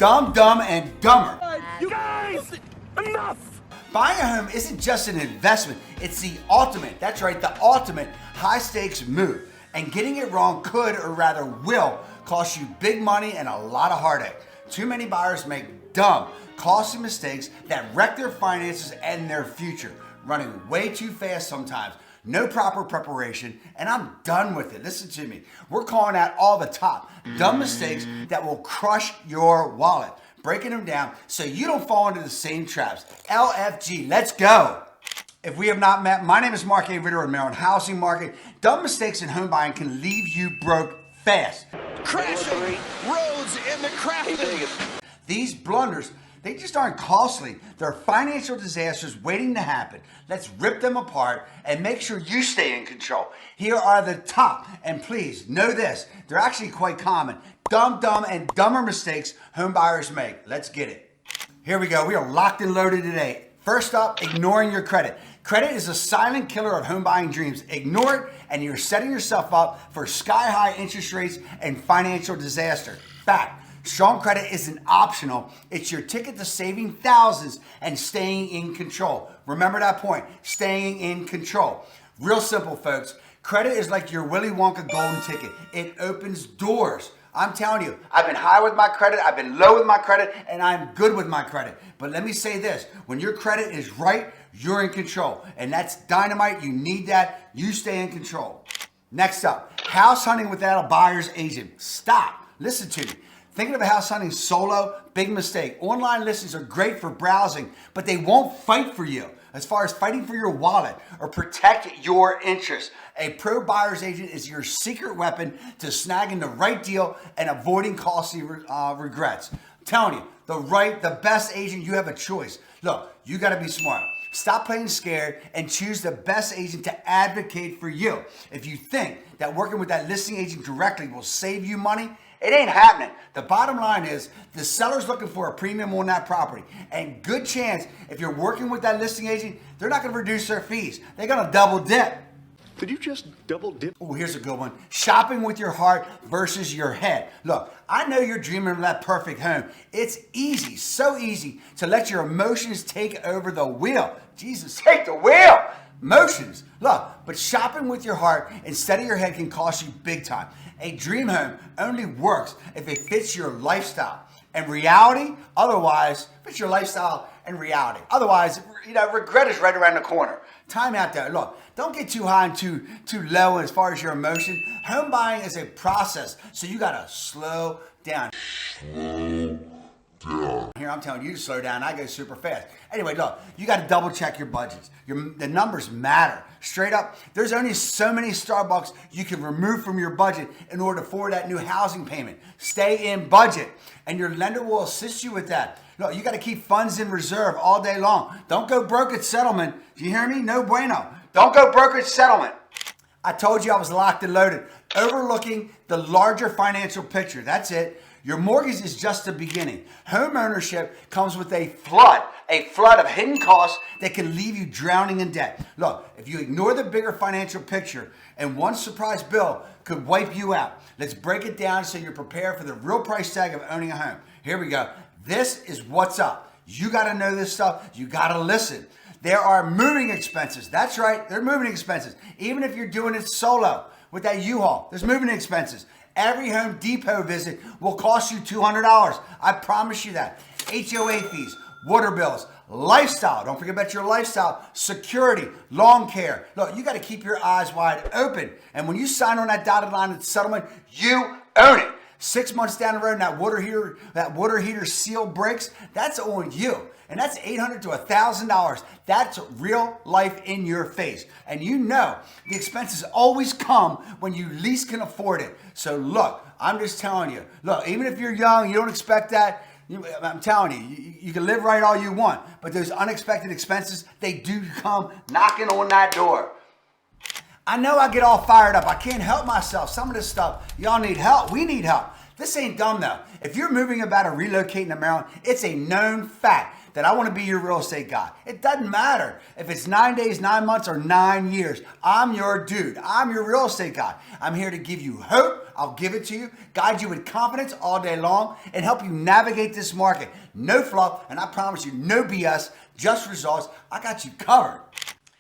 Dumb, Dumb, and Dumber. You guys, enough! Buying a home isn't just an investment, it's the ultimate, that's right, the ultimate high stakes move. And getting it wrong could, or rather will, cost you big money and a lot of heartache. Too many buyers make dumb, costly mistakes that wreck their finances and their future, running way too fast sometimes. No proper preparation, and I'm done with it. Listen to me. We're calling out all the top dumb mistakes that will crush your wallet, breaking them down so you don't fall into the same traps. LFG, let's go. If we have not met, my name is Mark A. Ritter of Maryland Housing Market. Dumb mistakes in home buying can leave you broke fast. Crashing roads in the crashing. These blunders, they just aren't costly. They're financial disasters waiting to happen. Let's rip them apart and make sure you stay in control. Here are the top, and please know this, they're actually quite common. Dumb, dumb, and dumber mistakes home buyers make. Let's get it. Here we go. We are locked and loaded today. First up, ignoring your credit. Credit is a silent killer of home buying dreams. Ignore it, and you're setting yourself up for sky-high interest rates and financial disaster. Fact. Strong credit isn't optional. It's your ticket to saving thousands and staying in control. Remember that point, staying in control. Real simple, folks. Credit is like your Willy Wonka golden ticket. It opens doors. I'm telling you, I've been high with my credit, I've been low with my credit, and I'm good with my credit. But let me say this, when your credit is right, you're in control. And that's dynamite, you need that, you stay in control. Next up, house hunting without a buyer's agent. Stop, listen to me. Thinking of a house hunting solo, big mistake. Online listings are great for browsing, but they won't fight for you as far as fighting for your wallet or protect your interests. A pro buyer's agent is your secret weapon to snagging the right deal and avoiding costly regrets. I'm telling you, the best agent, you have a choice. Look, you gotta be smart. Stop playing scared and choose the best agent to advocate for you. If you think that working with that listing agent directly will save you money, it ain't happening. The bottom line is the seller's looking for a premium on that property. And good chance if you're working with that listing agent, they're not gonna reduce their fees. They're gonna double dip. Did you just double dip? Oh, here's a good one. Shopping with your heart versus your head. Look, I know you're dreaming of that perfect home. It's easy, so easy to let your emotions take over the wheel. Jesus, take the wheel. Emotions. Look, but shopping with your heart instead of your head can cost you big time. A dream home only works if it fits your lifestyle and reality. Otherwise, fits your lifestyle and reality. Otherwise, regret is right around the corner. Time out there. Look, don't get too high and too low as far as your emotion. Home buying is a process, so you gotta slow down. Here, I'm telling you to slow down. I go super fast. Anyway, look, you got to double check your budgets. The numbers matter. Straight up, there's only so many Starbucks you can remove from your budget in order to afford that new housing payment. Stay in budget, and your lender will assist you with that. Look, you got to keep funds in reserve all day long. Don't go broke at settlement. Do you hear me? No bueno. Don't go broke at settlement. I told you I was locked and loaded. Overlooking the larger financial picture. That's it. Your mortgage is just the beginning. Home ownership comes with a flood of hidden costs that can leave you drowning in debt. Look, if you ignore the bigger financial picture and one surprise bill could wipe you out, let's break it down so you're prepared for the real price tag of owning a home. Here we go. This is what's up. You got to know this stuff. You got to listen. There are moving expenses. That's right. They're moving expenses. Even if you're doing it solo with that U-Haul, there's moving expenses. Every Home Depot visit will cost you $200. I promise you that. HOA fees, water bills, lifestyle. Don't forget about your lifestyle. Security, lawn care. Look, you got to keep your eyes wide open. And when you sign on that dotted line at settlement, you own it. 6 months down the road, and that water heater seal breaks, that's on you. And that's $800 to $1,000. That's real life in your face. And you know the expenses always come when you least can afford it. So look, I'm just telling you, look, even if you're young, you don't expect that, I'm telling you, you can live right all you want, but those unexpected expenses, they do come knocking on that door. I know I get all fired up. I can't help myself. Some of this stuff, y'all need help. We need help. This ain't dumb though. If you're moving about or relocating to Maryland, it's a known fact that I want to be your real estate guy. It doesn't matter if it's 9 days, 9 months, or 9 years. I'm your dude. I'm your real estate guy. I'm here to give you hope. I'll give it to you, guide you with confidence all day long, and help you navigate this market. No fluff, and I promise you, no BS, just results. I got you covered.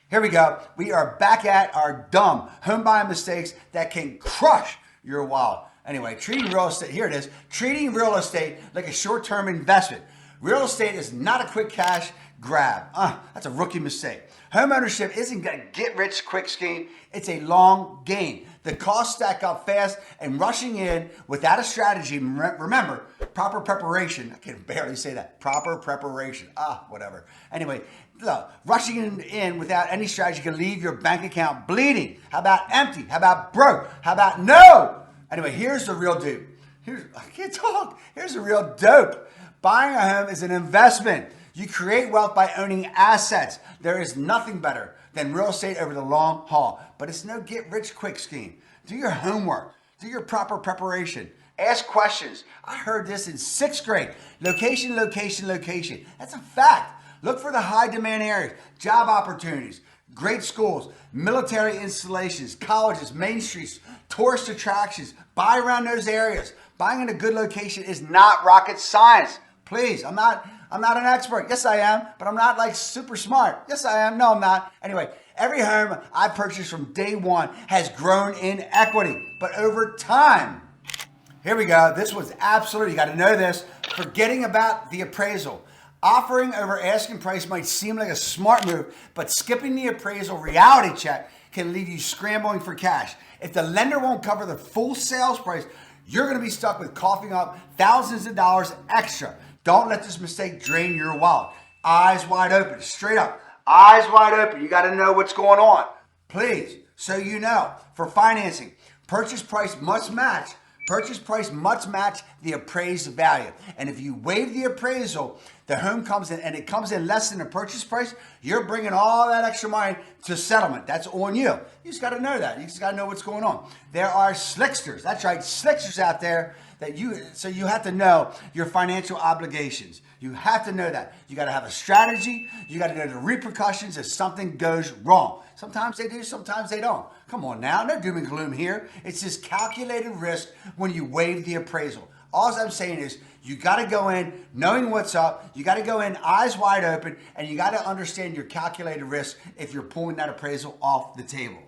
Here we go. We are back at our dumb home buying mistakes that can crush your wallet. Anyway, treating real estate, here it is, treating real estate like a short-term investment. Real estate is not a quick cash grab. That's a rookie mistake. Home ownership isn't a get-rich-quick scheme. It's a long game. The costs stack up fast, and rushing in without a strategy, remember, proper preparation. I can barely say that. Proper preparation. Whatever. Anyway, look, rushing in without any strategy can leave your bank account bleeding. How about empty? How about broke? How about no? Anyway, here's the real dude. I can't talk. Here's the real dope. Buying a home is an investment. You create wealth by owning assets. There is nothing better than real estate over the long haul. But it's no get-rich-quick scheme. Do your homework. Do your proper preparation. Ask questions. I heard this in 6th grade. Location, location, location. That's a fact. Look for the high-demand areas, job opportunities, great schools, military installations, colleges, main streets, tourist attractions. Buy around those areas. Buying in a good location is not rocket science. Please, I'm not an expert. Yes, I am, but I'm not like super smart. Yes, I am. No, I'm not. Anyway, every home I purchased from day one has grown in equity, but over time. Here we go. This was absolutely, you got to know this, forgetting about the appraisal. Offering over asking price might seem like a smart move, but skipping the appraisal reality check can leave you scrambling for cash. If the lender won't cover the full sales price, you're going to be stuck with coughing up thousands of dollars extra. Don't let this mistake drain your wallet. Eyes wide open, straight up. Eyes wide open. You got to know what's going on. Please, so you know, for financing, purchase price must match the appraised value. And if you waive the appraisal, the home comes in and it comes in less than the purchase price, you're bringing all that extra money to settlement. That's on you. You just got to know that. You just got to know what's going on. There are slicksters. That's right, slicksters out there so you have to know your financial obligations. You have to know that. You got to have a strategy. You got to know the repercussions if something goes wrong. Sometimes they do, sometimes they don't. Come on now, no doom and gloom here. It's just calculated risk when you waive the appraisal. All I'm saying is you got to go in knowing what's up. You got to go in eyes wide open, and you got to understand your calculated risk if you're pulling that appraisal off the table.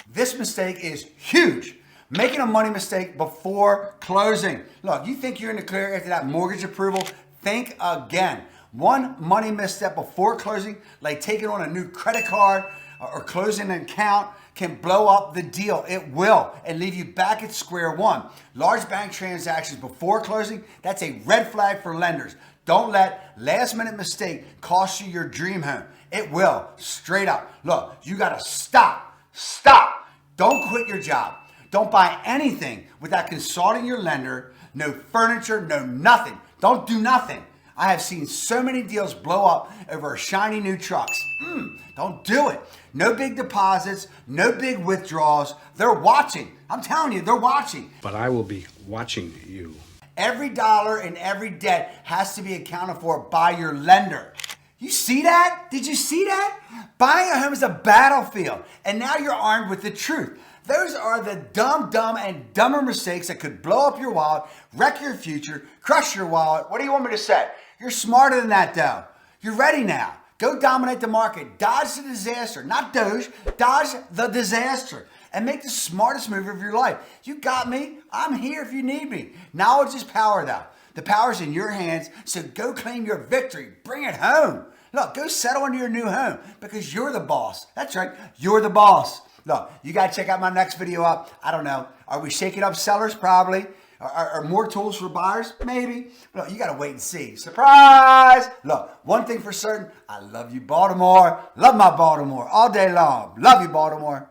This mistake is huge. Making a money mistake before closing. Look, you think you're in the clear after that mortgage approval? Think again. One money misstep before closing, like taking on a new credit card or closing an account, can blow up the deal. It will, and leave you back at square one. Large bank transactions before closing, that's a red flag for lenders. Don't let last minute mistake cost you your dream home. It will, straight up. Look, you gotta stop. Don't quit your job. Don't buy anything without consulting your lender. No furniture, no nothing. Don't do nothing. I have seen so many deals blow up over shiny new trucks. Don't do it. No big deposits, no big withdrawals. They're watching. I'm telling you, they're watching. But I will be watching you. Every dollar and every debt has to be accounted for by your lender. You see that? Did you see that? Buying a home is a battlefield, and now you're armed with the truth. Those are the dumb, and dumber mistakes that could blow up your wallet, wreck your future, crush your wallet. What do you want me to say? You're smarter than that, though. You're ready now. Go dominate the market. Dodge the disaster. Not Doge. Dodge the disaster. And make the smartest move of your life. You got me. I'm here if you need me. Knowledge is power, though. The power's in your hands, so go claim your victory. Bring it home. Look, go settle into your new home because you're the boss. That's right. You're the boss. Look, you got to check out my next video up. I don't know. Are we shaking up sellers? Probably. Are more tools for buyers? Maybe. Look, you got to wait and see. Surprise! Look, one thing for certain, I love you, Baltimore. Love my Baltimore all day long. Love you, Baltimore.